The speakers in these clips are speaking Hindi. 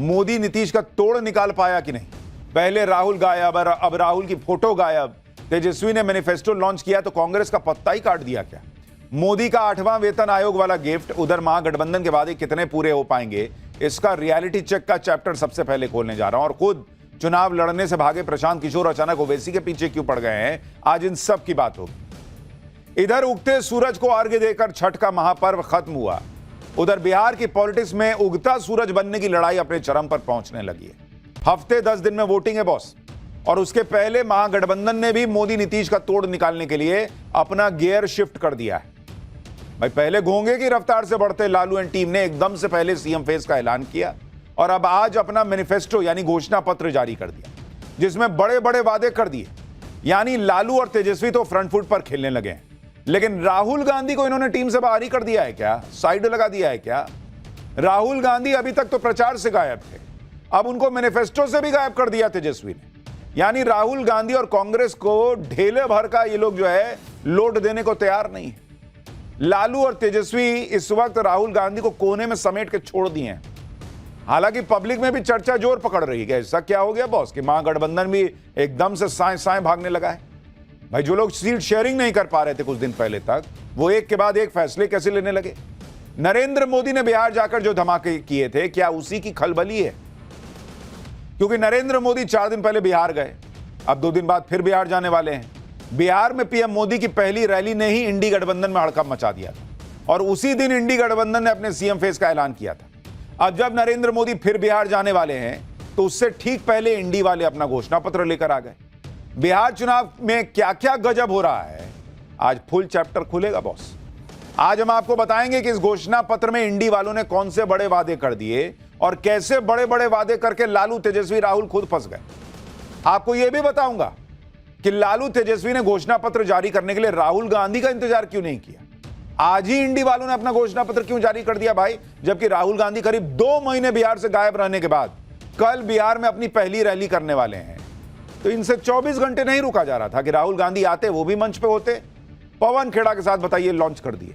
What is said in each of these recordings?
मोदी नीतीश का तोड़ निकाल पाया कि नहीं? पहले राहुल गायब, अब राहुल की फोटो गायब। तेजस्वी ने मैनिफेस्टो लॉन्च किया तो कांग्रेस का पत्ता ही काट दिया क्या? मोदी का 8वां वेतन आयोग वाला गिफ्ट, उधर महागठबंधन के वादे कितने पूरे हो पाएंगे, इसका रियलिटी चेक का चैप्टर सबसे पहले खोलने जा रहा हूं। और खुद चुनाव लड़ने से भागे प्रशांत किशोर अचानक ओवैसी के पीछे क्यों पड़ गए हैं, आज इन सब की बात होगी। इधर उगते सूरज को अर्घ्य देकर छठ का महापर्व खत्म हुआ, उधर बिहार की पॉलिटिक्स में उगता सूरज बनने की लड़ाई अपने चरम पर पहुंचने लगी है। हफ्ते 10 दिन में वोटिंग है बॉस, और उसके पहले महागठबंधन ने भी मोदी नीतीश का तोड़ निकालने के लिए अपना गियर शिफ्ट कर दिया है। भाई पहले घोंगे की रफ्तार से बढ़ते लालू एंड टीम ने एकदम से पहले सीएम फेस का ऐलान किया और अब आज अपना मैनिफेस्टो यानी घोषणा पत्र जारी कर दिया, जिसमें बड़े बड़े वादे कर दिए। यानी लालू और तेजस्वी तो फ्रंट फुट पर खेलने लगे हैं, लेकिन राहुल गांधी को इन्होंने टीम से बाहर ही कर दिया है क्या? साइड लगा दिया है क्या? राहुल गांधी अभी तक तो प्रचार से गायब थे, अब उनको मैनिफेस्टो से भी गायब कर दिया तेजस्वी ने। यानी राहुल गांधी और कांग्रेस को ढेले भर का ये लोग जो है लोड देने को तैयार नहीं है। लालू और तेजस्वी इस वक्त राहुल गांधी को कोने में समेट के छोड़ दिए हैं। हालांकि पब्लिक में भी चर्चा जोर पकड़ रही है, ऐसा क्या हो गया बॉस कि महागठबंधन भी एकदम से साएं साएं भागने लगा है। भाई जो लोग सीट शेयरिंग नहीं कर पा रहे थे कुछ दिन पहले तक, वो एक के बाद एक फैसले कैसे लेने लगे? नरेंद्र मोदी ने बिहार जाकर जो धमाके किए थे, क्या उसी की खलबली है? क्योंकि नरेंद्र मोदी 4 दिन पहले बिहार गए, अब 2 दिन बाद फिर बिहार जाने वाले हैं। बिहार में पीएम मोदी की पहली रैली ने ही इंडी गठबंधन में हड़कंप मचा दिया था, और उसी दिन इंडी गठबंधन ने अपने सीएम फेस का ऐलान किया था। अब जब नरेंद्र मोदी फिर बिहार जाने वाले हैं, तो उससे ठीक पहले इंडी वाले अपना घोषणा पत्र लेकर आ गए। बिहार चुनाव में क्या क्या गजब हो रहा है, आज फुल चैप्टर खुलेगा बॉस। आज हम आपको बताएंगे कि इस घोषणा पत्र में इंडी वालों ने कौन से बड़े वादे कर दिए और कैसे बड़े बड़े वादे करके लालू, तेजस्वी, राहुल खुद फंस गए। आपको यह भी बताऊंगा कि लालू, तेजस्वी ने घोषणा पत्र जारी करने के लिए राहुल गांधी का इंतजार क्यों नहीं किया। आज ही इंडी वालों ने अपना घोषणा पत्र क्यों जारी कर दिया भाई, जबकि राहुल गांधी करीब 2 महीने बिहार से गायब रहने के बाद कल बिहार में अपनी पहली रैली करने वाले हैं। तो इनसे 24 घंटे नहीं रुका जा रहा था कि राहुल गांधी आते, वो भी मंच पे होते, पवन खेड़ा के साथ बताइए लॉन्च कर दिए।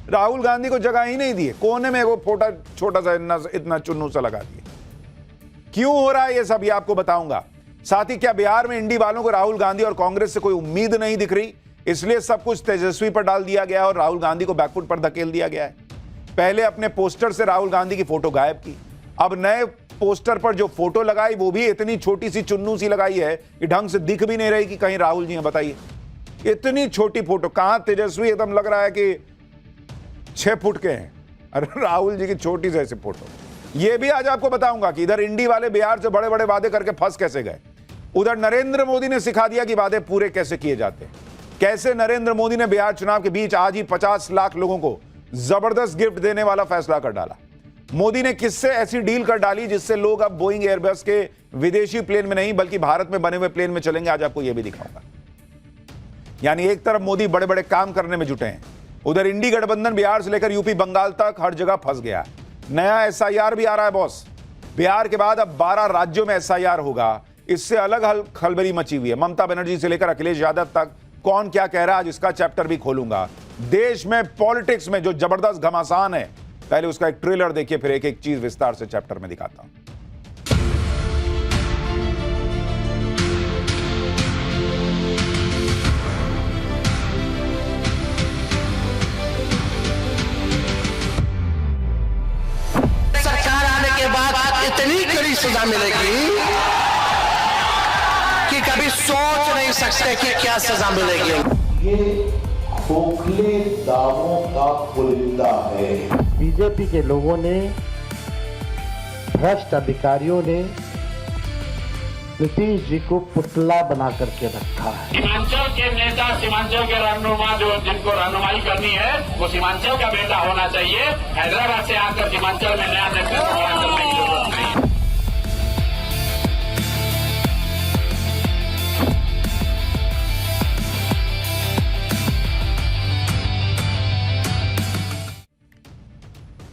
राहुल गांधी को जगह ही नहीं दी, कोने में वो फोटा छोटा सा इतना चुन्नू सा लगा दिया। क्यों हो रहा है ये सब, ये आपको बताऊंगा। साथ ही क्या बिहार में इंडी वालों को राहुल गांधी और कांग्रेस से कोई उम्मीद नहीं दिख रही, इसलिए सब कुछ तेजस्वी पर डाल दिया गया और राहुल गांधी को बैकफुट पर धकेल दिया गया है। पहले अपने पोस्टर से राहुल गांधी की फोटो गायब की, अब नए पोस्टर पर जो फोटो लगाई वो भी इतनी छोटी सी चुन्नू सी लगाई है कि ढंग से दिख भी नहीं रही कि कहीं राहुल जी हैं। बताइए, इतनी छोटी फोटो, कहां तेजस्वी एकदम लग रहा है कि 6 फुट के हैं, अरे राहुल जी की छोटी सी ऐसी फोटो। ये भी आज आपको बताऊंगा कि इधर इंडी वाले बिहार से बड़े बड़े वादे करके फंस कैसे गए, उधर नरेंद्र मोदी ने सिखा दिया कि वादे पूरे कैसे किए जाते हैं। कैसे नरेंद्र मोदी ने बिहार चुनाव के बीच आज ही 50 लाख लोगों को जबरदस्त गिफ्ट देने वाला फैसला कर डाला। मोदी ने किससे ऐसी डील कर डाली जिससे लोग अब बोइंग एयरबस के विदेशी प्लेन में नहीं बल्कि भारत में बने हुए प्लेन में चलेंगे, आज आपको यह भी दिखाऊंगा। यानी एक तरफ मोदी बड़े बड़े काम करने में जुटे हैं, उधर इंडी गठबंधन बिहार से लेकर यूपी बंगाल तक हर जगह फंस गया। नया एसआईआर भी आ रहा है बॉस, बिहार के बाद अब 12 राज्यों में एसआईआर होगा। इससे अलग खलबली मची हुई है। ममता बनर्जी से लेकर अखिलेश यादव तक कौन क्या कह रहा है, आज इसका चैप्टर भी खोलूंगा। देश में पॉलिटिक्स में जो जबरदस्त घमासान है, पहले उसका एक ट्रेलर देखिए, फिर एक एक चीज विस्तार से चैप्टर में दिखाता हूं। सरकार आने के बाद इतनी कड़ी सजा मिलेगी कि कभी सोच नहीं सकते कि क्या सजा मिलेगी। ये खोखले दावों का पुलिंदा है। बीजेपी के लोगों ने, भ्रष्ट अधिकारियों ने नीतीश जी को पुतला बना करके रखा है। सीमांचल के नेता, सीमांचल के रहनुमा जो जिनको रहनुमाई करनी है वो सीमांचल का बेटा होना चाहिए। हैदराबाद से आकर सीमांचल में नया नेतृत्व करने की जरूरत नहीं।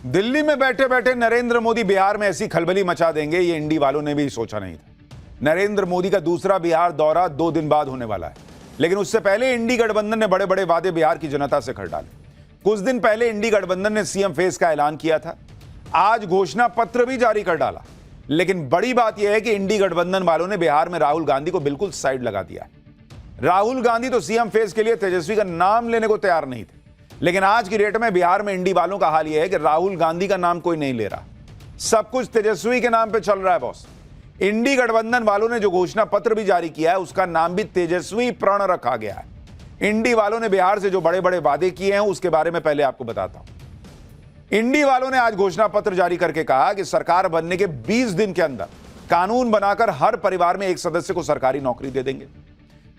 दिल्ली में बैठे बैठे नरेंद्र मोदी बिहार में ऐसी खलबली मचा देंगे, ये इंडी वालों ने भी सोचा नहीं था। नरेंद्र मोदी का दूसरा बिहार दौरा 2 दिन बाद होने वाला है, लेकिन उससे पहले इंडी गठबंधन ने बड़े बड़े वादे बिहार की जनता से कर डाले। कुछ दिन पहले इंडी गठबंधन ने सीएम फेस का ऐलान किया था, आज घोषणा पत्र भी जारी कर डाला। लेकिन बड़ी बात यह है कि इंडी गठबंधन वालों ने बिहार में राहुल गांधी को बिल्कुल साइड लगा दिया। राहुल गांधी तो सीएम फेस के लिए तेजस्वी का नाम लेने को तैयार नहीं थे, लेकिन आज की डेट में बिहार में इंडी वालों का हाल यह है कि राहुल गांधी का नाम कोई नहीं ले रहा, सब कुछ तेजस्वी के नाम पे चल रहा है बॉस। इंडी गठबंधन वालों ने जो घोषणा पत्र भी जारी किया है उसका नाम भी तेजस्वी प्रण रखा गया है। इंडी वालों ने बिहार से जो बड़े बड़े वादे किए हैं उसके बारे में पहले आपको बताता हूं। इंडी वालों ने आज घोषणा पत्र जारी करके कहा कि सरकार बनने के 20 दिन के अंदर कानून बनाकर हर परिवार में एक सदस्य को सरकारी नौकरी दे देंगे,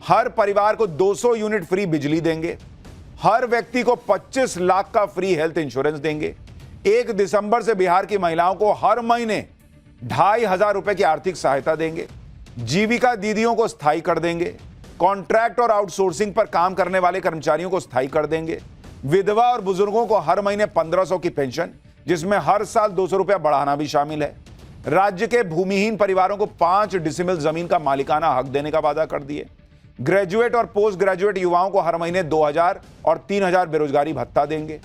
हर परिवार को 200 यूनिट फ्री बिजली देंगे, हर व्यक्ति को 25 लाख का फ्री हेल्थ इंश्योरेंस देंगे। 1 दिसंबर से बिहार की महिलाओं को हर महीने 2,500 रुपए की आर्थिक सहायता देंगे, जीविका दीदियों को स्थायी कर देंगे, कॉन्ट्रैक्ट और आउटसोर्सिंग पर काम करने वाले कर्मचारियों को स्थायी कर देंगे, विधवा और बुजुर्गों को हर महीने 1500 की पेंशन, जिसमें हर साल 200 रुपया बढ़ाना भी शामिल है। राज्य के भूमिहीन परिवारों को 5 डिसिमिल जमीन का मालिकाना हक देने का वादा कर दिए। ग्रेजुएट और पोस्ट ग्रेजुएट युवाओं को हर महीने 2000 और 3000 बेरोजगारी भत्ता देंगे।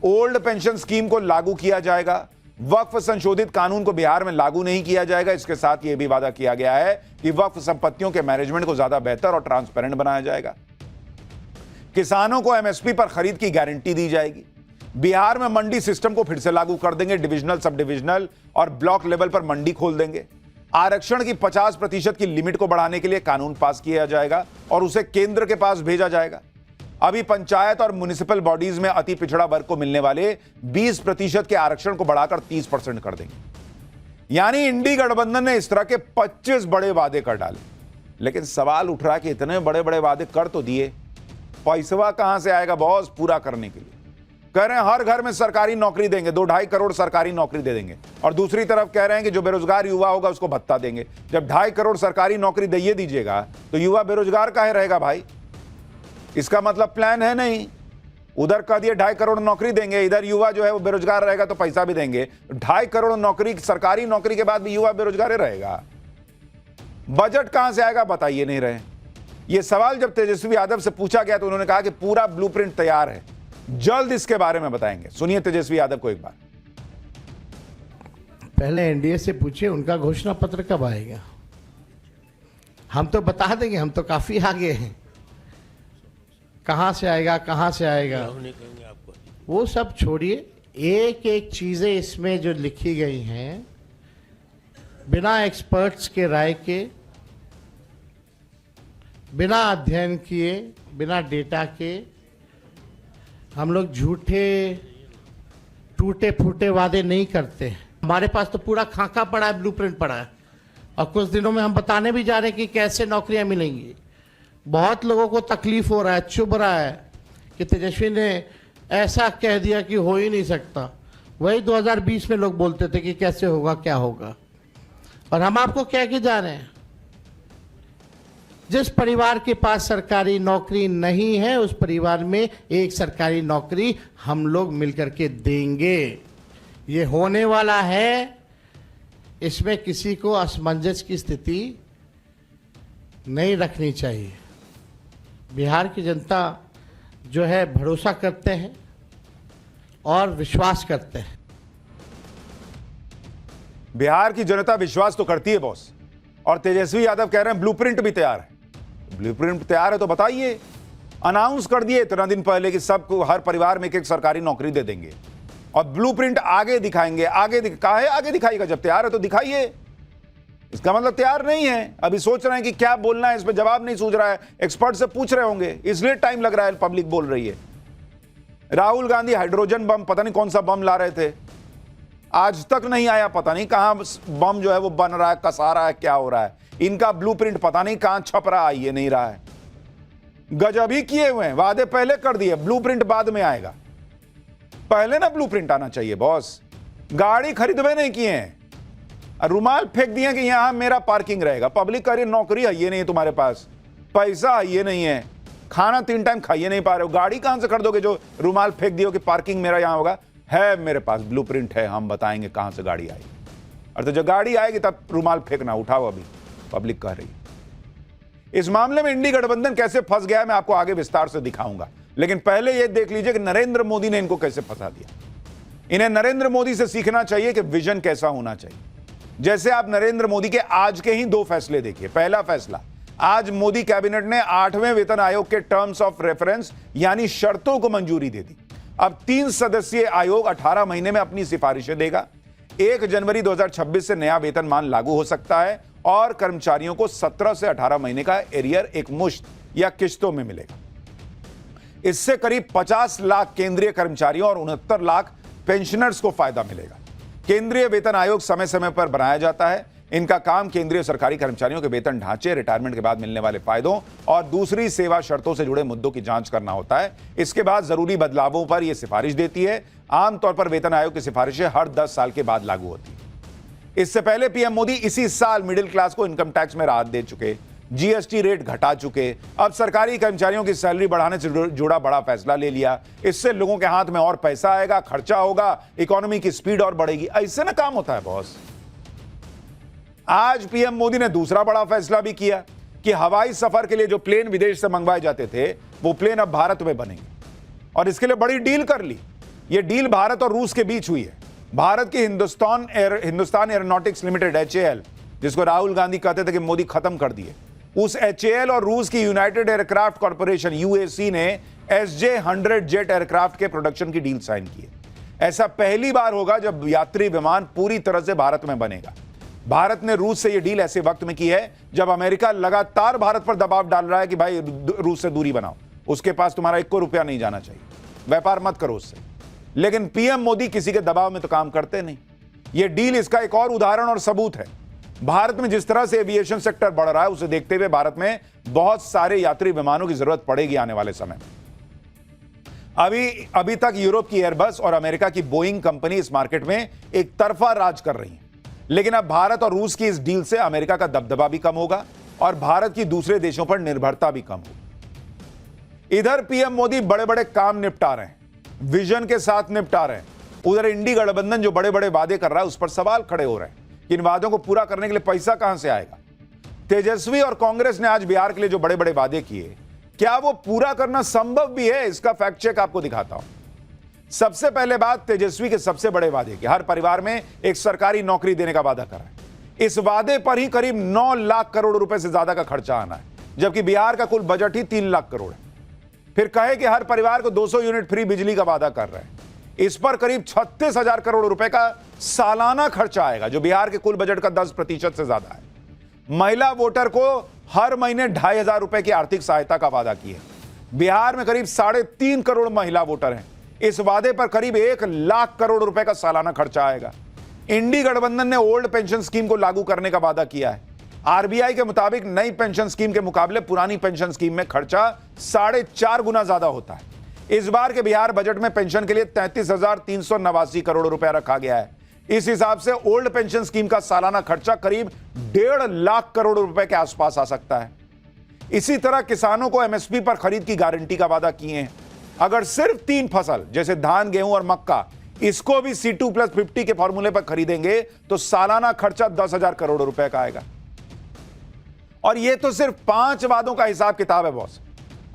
ओल्ड पेंशन स्कीम को लागू किया जाएगा। वक्फ संशोधित कानून को बिहार में लागू नहीं किया जाएगा। इसके साथ यह भी वादा किया गया है कि वक्फ संपत्तियों के मैनेजमेंट को ज्यादा बेहतर और ट्रांसपेरेंट बनाया जाएगा। किसानों को एमएसपी पर खरीद की गारंटी दी जाएगी। बिहार में मंडी सिस्टम को फिर से लागू कर देंगे। डिविजनल, सब डिविजनल और ब्लॉक लेवल पर मंडी खोल देंगे। आरक्षण की 50% की लिमिट को बढ़ाने के लिए कानून पास किया जाएगा और उसे केंद्र के पास भेजा जाएगा। अभी पंचायत और म्युनिसिपल बॉडीज में अति पिछड़ा वर्ग को मिलने वाले 20% के आरक्षण को बढ़ाकर 30% कर देंगे। यानी इंडी गठबंधन ने इस तरह के 25 बड़े वादे कर डाले। लेकिन सवाल उठ रहा है कि इतने बड़े बड़े वादे कर तो दिए, पैसा कहां से आएगा बॉस पूरा करने के लिए? कह रहे हैं हर घर में सरकारी नौकरी देंगे, 2-2.5 करोड़ सरकारी नौकरी दे देंगे, और दूसरी तरफ कह रहे हैं कि जो बेरोजगार युवा होगा उसको भत्ता देंगे। जब 2.5 करोड़ सरकारी नौकरी दे दीजिएगा तो युवा बेरोजगार काहे रहेगा भाई? इसका मतलब प्लान है नहीं। उधर कह दिए 2.5 करोड़ नौकरी देंगे, इधर युवा जो है वो बेरोजगार रहेगा तो पैसा भी देंगे। 2.5 करोड़ नौकरी, सरकारी नौकरी के बाद भी युवा बेरोजगार रहेगा। बजट कहां से आएगा बताइए नहीं रहे। यह सवाल जब तेजस्वी यादव से पूछा गया तो उन्होंने कहा कि पूरा ब्लूप्रिंट तैयार है, जल्द इसके बारे में बताएंगे। सुनिए तेजस्वी यादव को एक बार। पहले एनडीए से पूछिए उनका घोषणा पत्र कब आएगा। हम तो बता देंगे, हम तो काफी आगे हैं। कहां से आएगा, कहां से आएगा वो सब छोड़िए। एक एक चीजें इसमें जो लिखी गई हैं बिना एक्सपर्ट्स के राय के, बिना अध्ययन किए, बिना डेटा के हम लोग झूठे टूटे फूटे वादे नहीं करते हैं। हमारे पास तो पूरा खाका पड़ा है, ब्लूप्रिंट पड़ा है, और कुछ दिनों में हम बताने भी जा रहे हैं कि कैसे नौकरियां मिलेंगी। बहुत लोगों को तकलीफ हो रहा है, चुभ रहा है कि तेजस्वी ने ऐसा कह दिया कि हो ही नहीं सकता। वही 2020 में लोग बोलते थे कि कैसे होगा, क्या होगा, और हम आपको कह के जा रहे हैं जिस परिवार के पास सरकारी नौकरी नहीं है उस परिवार में एक सरकारी नौकरी हम लोग मिलकर के देंगे। ये होने वाला है, इसमें किसी को असमंजस की स्थिति नहीं रखनी चाहिए। बिहार की जनता जो है भरोसा करते हैं और विश्वास करते हैं। बिहार की जनता विश्वास तो करती है बॉस, और तेजस्वी यादव कह रहे हैं ब्लूप्रिंट भी तैयार है। ब्लूप्रिंट तैयार है तो बताइए। अनाउंस कर दिए इतना दिन पहले कि सबको, हर परिवार में एक सरकारी नौकरी दे देंगे, और ब्लूप्रिंट आगे दिखाएंगे। आगे दिखाइएगा, जब तैयार है तो दिखाइए। इसका मतलब तैयार नहीं है, अभी सोच रहे हैं कि क्या बोलना है, इस पर जवाब नहीं सूझ रहा है। एक्सपर्ट से पूछ रहे होंगे, इसलिए टाइम लग रहा है, पब्लिक बोल रही है। राहुल गांधी हाइड्रोजन बम, पता नहीं कौन सा बम ला रहे थे, आज तक नहीं आया। पता नहीं कहां बम जो है वो बन रहा है, कसा रहा है, क्या हो रहा है। इनका ब्लूप्रिंट पता नहीं कहां छप रहा है, ये नहीं रहा है। गजब ही किए हुए हैं, वादे पहले कर दिए, ब्लूप्रिंट बाद में आएगा। पहले ना ब्लूप्रिंट आना चाहिए बॉस। गाड़ी खरीदवे नहीं किए हैं, रुमाल फेंक दिए कि यहां मेरा पार्किंग रहेगा। पब्लिक कह रही नौकरी है ये नहीं है तुम्हारे पास, पैसा है ये नहीं है, खाना 3 टाइम खाइए नहीं पा रहे हो, गाड़ी कहां से खरीदोगे जो रुमाल फेंक दियो कि पार्किंग मेरा यहां होगा। है मेरे पास ब्लूप्रिंट है, हम बताएंगे कहां से गाड़ी आई, और तो जब गाड़ी आएगी तब रुमाल फेंकना, उठाओ अभी, पब्लिक कह रही। इस मामले में इंडी गठबंधन कैसे फंस गया है मैं आपको आगे विस्तार से दिखाऊंगा, लेकिन पहले यह देख लीजिए कि नरेंद्र मोदी ने इनको कैसे फंसा दिया। इन्हें नरेंद्र मोदी से सीखना चाहिए कि विजन कैसा होना चाहिए। जैसे आप नरेंद्र मोदी के आज के ही 2 फैसले देखिए। पहला फैसला, आज मोदी कैबिनेट ने 8वें वेतन आयोग के टर्म्स ऑफ रेफरेंस यानी शर्तों को मंजूरी दे दी। अब 3 सदस्यीय आयोग 18 महीने में अपनी सिफारिशें देगा। 1 जनवरी 2026 से नया वेतनमान लागू हो सकता है और कर्मचारियों को 17 से 18 महीने का एरियर एक मुश्त या किश्तों में मिलेगा। इससे करीब 50 लाख केंद्रीय कर्मचारियों और 69 लाख पेंशनर्स को फायदा मिलेगा। केंद्रीय वेतन आयोग समय समय पर बनाया जाता है। इनका काम केंद्रीय सरकारी कर्मचारियों के वेतन ढांचे, रिटायरमेंट के बाद मिलने वाले फायदों और दूसरी सेवा शर्तों से जुड़े मुद्दों की जांच करना होता है। इसके बाद जरूरी बदलावों पर यह सिफारिश देती है। आमतौर पर वेतन आयोग की सिफारिशें हर 10 साल के बाद लागू होती है। इससे पहले पीएम मोदी इसी साल मिडिल क्लास को इनकम टैक्स में राहत दे चुके, जीएसटी रेट घटा चुके। अब सरकारी कर्मचारियों की सैलरी बढ़ाने से जुड़ा बड़ा फैसला ले लिया। इससे लोगों के हाथ में और पैसा आएगा, खर्चा होगा, इकोनॉमी की स्पीड और बढ़ेगी। ऐसे ना काम होता है बॉस। आज पीएम मोदी ने दूसरा बड़ा फैसला भी किया कि हवाई सफर के लिए जो प्लेन विदेश से मंगवाए जाते थे वो प्लेन अब भारत में बनेंगे और इसके लिए बड़ी डील कर ली। यह डील भारत और रूस के बीच हुई है। भारत की हिंदुस्तान एरोनॉटिक्स लिमिटेड HAL, जिसको राहुल गांधी कहते थे कि मोदी खत्म कर दिए, उस HAL और रूस की यूनाइटेड एयरक्राफ्ट कॉर्पोरेशन UAC ने SJ-100 जेट एयरक्राफ्ट के प्रोडक्शन की डील साइन की है। ऐसा पहली बार होगा जब यात्री विमान पूरी तरह से भारत में बनेगा। भारत ने रूस से यह डील ऐसे वक्त में की है जब अमेरिका लगातार भारत पर दबाव डाल रहा है कि भाई रूस से दूरी बनाओ, उसके पास तुम्हारा 1 रुपया नहीं जाना चाहिए, व्यापार मत करो उससे। लेकिन पीएम मोदी किसी के दबाव में तो काम करते नहीं। यह डील इसका एक और उदाहरण और सबूत है। भारत में जिस तरह से एविएशन सेक्टर बढ़ रहा है उसे देखते हुए भारत में बहुत सारे यात्री विमानों की जरूरत पड़ेगी आने वाले समय में। अभी तक यूरोप की एयरबस और अमेरिका की बोइंग कंपनी इस मार्केट में एक तरफा राज कर रही है, लेकिन अब भारत और रूस की इस डील से अमेरिका का दबदबा भी कम होगा और भारत की दूसरे देशों पर निर्भरता भी कम होगी। इधर पीएम मोदी बड़े बड़े काम निपटा रहे हैं, विजन के साथ निपटा रहे हैं। उधर इंडी गठबंधन जो बड़े बड़े वादे कर रहा है उस पर सवाल खड़े हो रहे हैं कि इन वादों को पूरा करने के लिए पैसा कहां से आएगा। तेजस्वी और कांग्रेस ने आज बिहार के लिए जो बड़े बड़े वादे किए, क्या वो पूरा करना संभव भी है? इसका फैक्ट चेक आपको दिखाता हूं। सबसे पहले बात तेजस्वी के सबसे बड़े वादे की, हर परिवार में एक सरकारी नौकरी देने का वादा करा है। इस वादे पर ही करीब 9 लाख करोड़ रुपए से ज्यादा का खर्चा आना है, जबकि बिहार का कुल बजट ही 3 लाख करोड़ है। फिर कहे कि हर परिवार को 200 यूनिट फ्री बिजली का वादा कर रहे हैं। इस पर करीब 36,000 करोड़ रुपए का सालाना खर्चा आएगा, जो बिहार के कुल बजट का 10% से ज्यादा है। महिला वोटर को हर महीने 2,500 रुपए की आर्थिक सहायता का वादा किया। बिहार में करीब 3.5 करोड़ महिला वोटर हैं। इस वादे पर करीब 1 लाख करोड़ रुपए का सालाना खर्चा आएगा। इंडी गठबंधन ने ओल्ड पेंशन स्कीम को लागू करने का वादा किया है। आरबीआई के मुताबिक नई पेंशन स्कीम के मुकाबले पुरानी पेंशन स्कीम में खर्चा 4.5 गुना ज्यादा होता है। इस बार के बिहार बजट में पेंशन के लिए 33,389 करोड़ रुपया रखा गया है। इस हिसाब से ओल्ड पेंशन स्कीम का सालाना खर्चा करीब 1.5 लाख करोड़ रुपए के आसपास आ सकता है। इसी तरह किसानों को एमएसपी पर खरीद की गारंटी का वादा किए हैं। अगर सिर्फ 3 फसल जैसे धान, गेहूं और मक्का, इसको भी C2+50 के फॉर्मूले पर खरीदेंगे तो सालाना खर्चा 10,000 करोड़ रुपए का आएगा। और यह तो सिर्फ 5 वादों का हिसाब किताब है बॉस।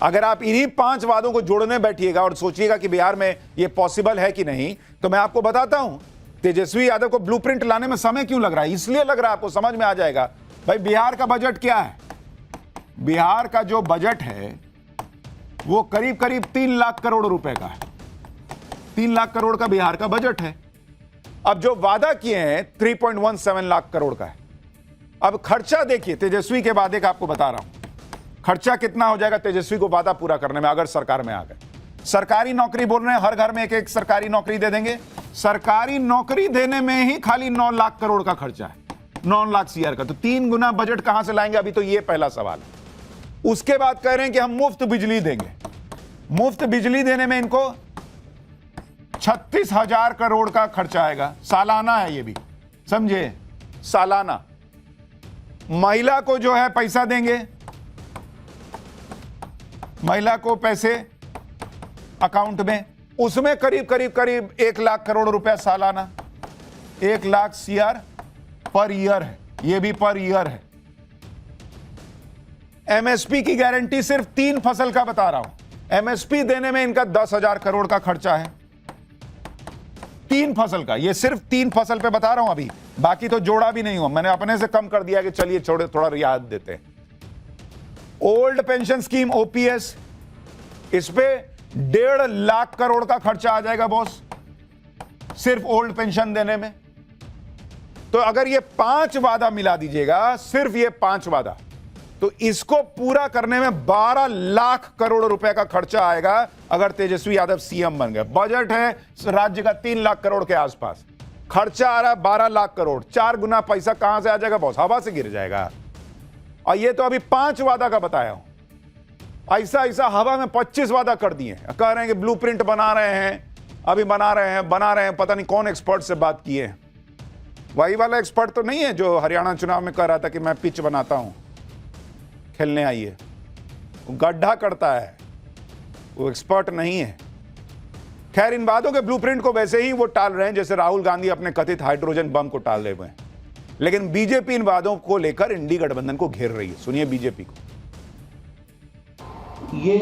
अगर आप इन्हीं 5 वादों को जोड़ने बैठिएगा और सोचिएगा कि बिहार में यह पॉसिबल है कि नहीं, तो मैं आपको बताता हूं तेजस्वी यादव को ब्लूप्रिंट लाने में समय क्यों लग रहा है। इसलिए लग रहा है, आपको समझ में आ जाएगा। भाई बिहार का बजट क्या है? बिहार का जो बजट है वो करीब करीब 3 लाख करोड़ रुपए का है। 3 लाख करोड़ का बिहार का बजट है। अब जो वादा किए हैं 3.17 लाख करोड़ का है। अब खर्चा देखिए, तेजस्वी के वादे का आपको बता रहा हूं खर्चा कितना हो जाएगा तेजस्वी को वादा पूरा करने में अगर सरकार में आ गए। सरकारी नौकरी बोल रहे हैं, हर घर में एक सरकारी नौकरी दे देंगे। सरकारी नौकरी देने में ही खाली 9 लाख करोड़ का खर्चा है, 9 लाख CR का। तो 3 गुना बजट कहां से लाएंगे? अभी तो ये पहला सवाल है। उसके बाद कह रहे हैं कि हम मुफ्त बिजली देंगे। मुफ्त बिजली देने में इनको 36,000 करोड़ का खर्चा आएगा। सालाना है ये भी, समझे, सालाना। महिला को जो है पैसा देंगे, महिला को पैसे अकाउंट में, उसमें करीब 1 लाख करोड़ रुपया सालाना। 1 लाख CR पर ईयर है, ये भी पर ईयर है। एमएसपी की गारंटी सिर्फ 3 फसल का बता रहा हूं। एमएसपी देने में इनका 10,000 करोड़ का खर्चा है 3 फसल का। ये सिर्फ 3 फसल पे बता रहा हूं अभी। बाकी तो जोड़ा भी नहीं हुआ, मैंने अपने से कम कर दिया कि चलिए छोड़े थोड़ा रियायत देते हैं। ओल्ड पेंशन स्कीम ओपीएस, इस पे 1.5 लाख करोड़ का खर्चा आ जाएगा बॉस, सिर्फ ओल्ड पेंशन देने में। तो अगर ये 5 वादा मिला दीजिएगा, सिर्फ ये 5 वादा, तो इसको पूरा करने में 12 लाख करोड़ रुपए का खर्चा आएगा अगर तेजस्वी यादव सीएम बन गए। बजट है राज्य का 3 लाख करोड़ के आसपास, खर्चा आ रहा है 12 लाख करोड़। 4 गुना पैसा कहां से आ जाएगा बॉस? हवा से गिर जाएगा। और ये तो अभी 5 वादा का बताया हूं, ऐसा ऐसा हवा में 25 वादा कर दिए। कह रहे हैं कि ब्लूप्रिंट बना रहे हैं, अभी बना रहे हैं, पता नहीं कौन एक्सपर्ट से बात किए हैं। वही वाला एक्सपर्ट तो नहीं है जो हरियाणा चुनाव में कह रहा था कि मैं पिच बनाता हूं, खेलने आइए। वो गड्ढा करता है, वो एक्सपर्ट नहीं है। खैर, इन बातों के ब्लूप्रिंट को वैसे ही वो टाल रहे हैं जैसे राहुल गांधी अपने कथित हाइड्रोजन बम को टाल रहे हैं। लेकिन बीजेपी इन वादों को लेकर इंडी गठबंधन को घेर रही है। सुनिए बीजेपी को। ये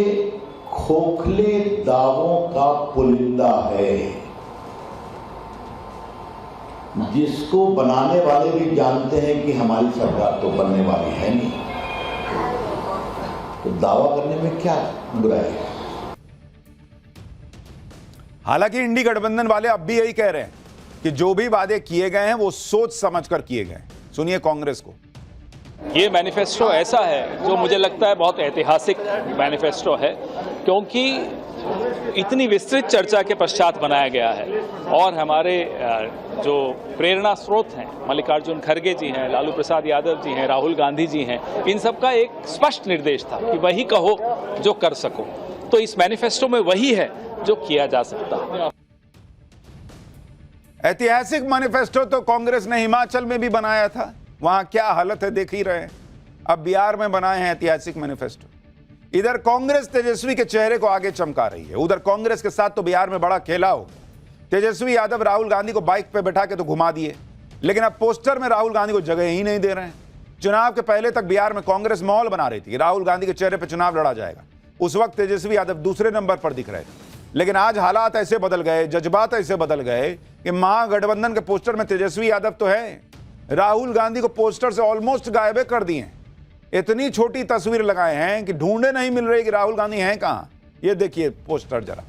खोखले दावों का पुलिंदा है, जिसको बनाने वाले भी जानते हैं कि हमारी सरकार तो बनने वाली है नहीं, तो दावा करने में क्या बुराई है। हालांकि इंडी गठबंधन वाले अब भी यही कह रहे हैं कि जो भी वादे किए गए हैं वो सोच समझकर किए गए। सुनिए कांग्रेस को। ये मैनिफेस्टो ऐसा है जो मुझे लगता है बहुत ऐतिहासिक मैनिफेस्टो है, क्योंकि इतनी विस्तृत चर्चा के पश्चात बनाया गया है। और हमारे जो प्रेरणा स्रोत हैं, मल्लिकार्जुन खड़गे जी हैं, लालू प्रसाद यादव जी हैं, राहुल गांधी जी हैं, इन सबका एक स्पष्ट निर्देश था कि वही कहो जो कर सको। तो इस मैनिफेस्टो में वही है जो किया जा सकता है। ऐतिहासिक मैनिफेस्टो तो कांग्रेस ने हिमाचल में भी बनाया था, वहां क्या हालत है देख ही रहे हैं। अब बिहार में बनाए हैं ऐतिहासिक मैनिफेस्टो। इधर कांग्रेस तेजस्वी के चेहरे को आगे चमका रही है, उधर कांग्रेस के साथ तो बिहार में बड़ा खेला हो। तेजस्वी यादव राहुल गांधी को बाइक पे बैठा के तो घुमा दिए, लेकिन अब पोस्टर में राहुल गांधी को जगह ही नहीं दे रहे हैं। चुनाव के पहले तक बिहार में कांग्रेस माहौल बना रही थी, राहुल गांधी के चेहरे पर चुनाव लड़ा जाएगा। उस वक्त तेजस्वी यादव दूसरे नंबर पर दिख रहे थे, लेकिन आज हालात ऐसे बदल गए, जज्बात ऐसे बदल गए कि महागठबंधन के पोस्टर में तेजस्वी यादव तो है, राहुल गांधी को पोस्टर से ऑलमोस्ट गायब कर दिए। इतनी छोटी तस्वीर लगाए हैं कि ढूंढे नहीं मिल रही कि राहुल गांधी हैं कहां। ये देखिए पोस्टर जरा।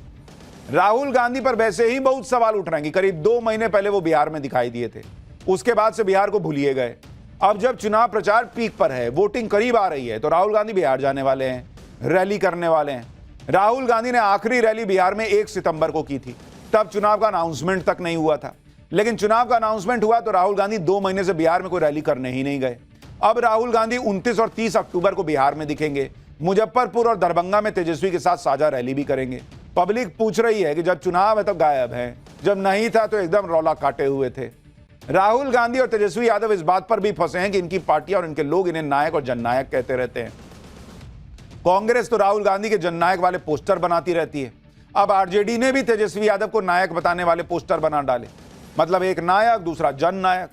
राहुल गांधी पर वैसे ही बहुत सवाल उठ रहे हैं कि करीब 2 महीने पहले वो बिहार में दिखाई दिए थे, उसके बाद से बिहार को भूलिए गए। अब जब चुनाव प्रचार पीक पर है, वोटिंग करीब आ रही है, तो राहुल गांधी बिहार जाने वाले हैं, रैली करने वाले हैं। राहुल गांधी ने आखिरी रैली बिहार में 1 सितंबर को की थी, तब चुनाव का अनाउंसमेंट तक नहीं हुआ था। लेकिन चुनाव का अनाउंसमेंट हुआ तो राहुल गांधी 2 महीने से बिहार में कोई रैली करने ही नहीं गए। अब राहुल गांधी 29 और 30 अक्टूबर को बिहार में दिखेंगे, मुजफ्फरपुर और दरभंगा में तेजस्वी के साथ साझा रैली भी करेंगे। पब्लिक पूछ रही है कि जब चुनाव है तब गायब है, जब नहीं था तो एकदम रौला काटे हुए थे। राहुल गांधी और तेजस्वी यादव इस बात पर भी फंसे हैं कि इनकी पार्टियां और इनके लोग इन्हें नायक और जननायक कहते रहते हैं। कांग्रेस तो राहुल गांधी के जननायक वाले पोस्टर बनाती रहती है। अब आरजेडी ने भी तेजस्वी यादव को नायक बताने वाले पोस्टर बना डाले, मतलब एक नायक दूसरा जननायक।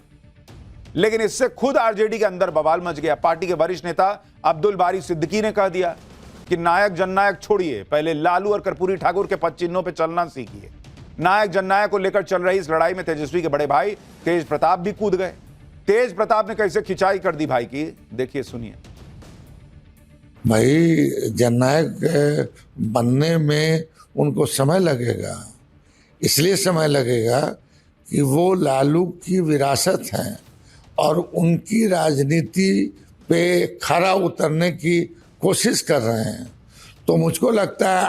लेकिन इससे खुद आरजेडी के अंदर बवाल मच गया। पार्टी के वरिष्ठ नेता अब्दुल बारी सिद्दीकी ने कह दिया कि नायक जननायक छोड़िए, पहले लालू और कर्पूरी ठाकुर के पद चिन्हों पर चलना सीखिए। नायक जननायक को लेकर चल रही इस लड़ाई में तेजस्वी के बड़े भाई तेज प्रताप भी कूद गए। तेज प्रताप ने कैसे खिंचाई कर दी भाई की, देखिए सुनिए। भाई जननायक बनने में उनको समय लगेगा, इसलिए समय लगेगा कि वो लालू की विरासत हैं और उनकी राजनीति पे खरा उतरने की कोशिश कर रहे हैं। तो मुझको लगता है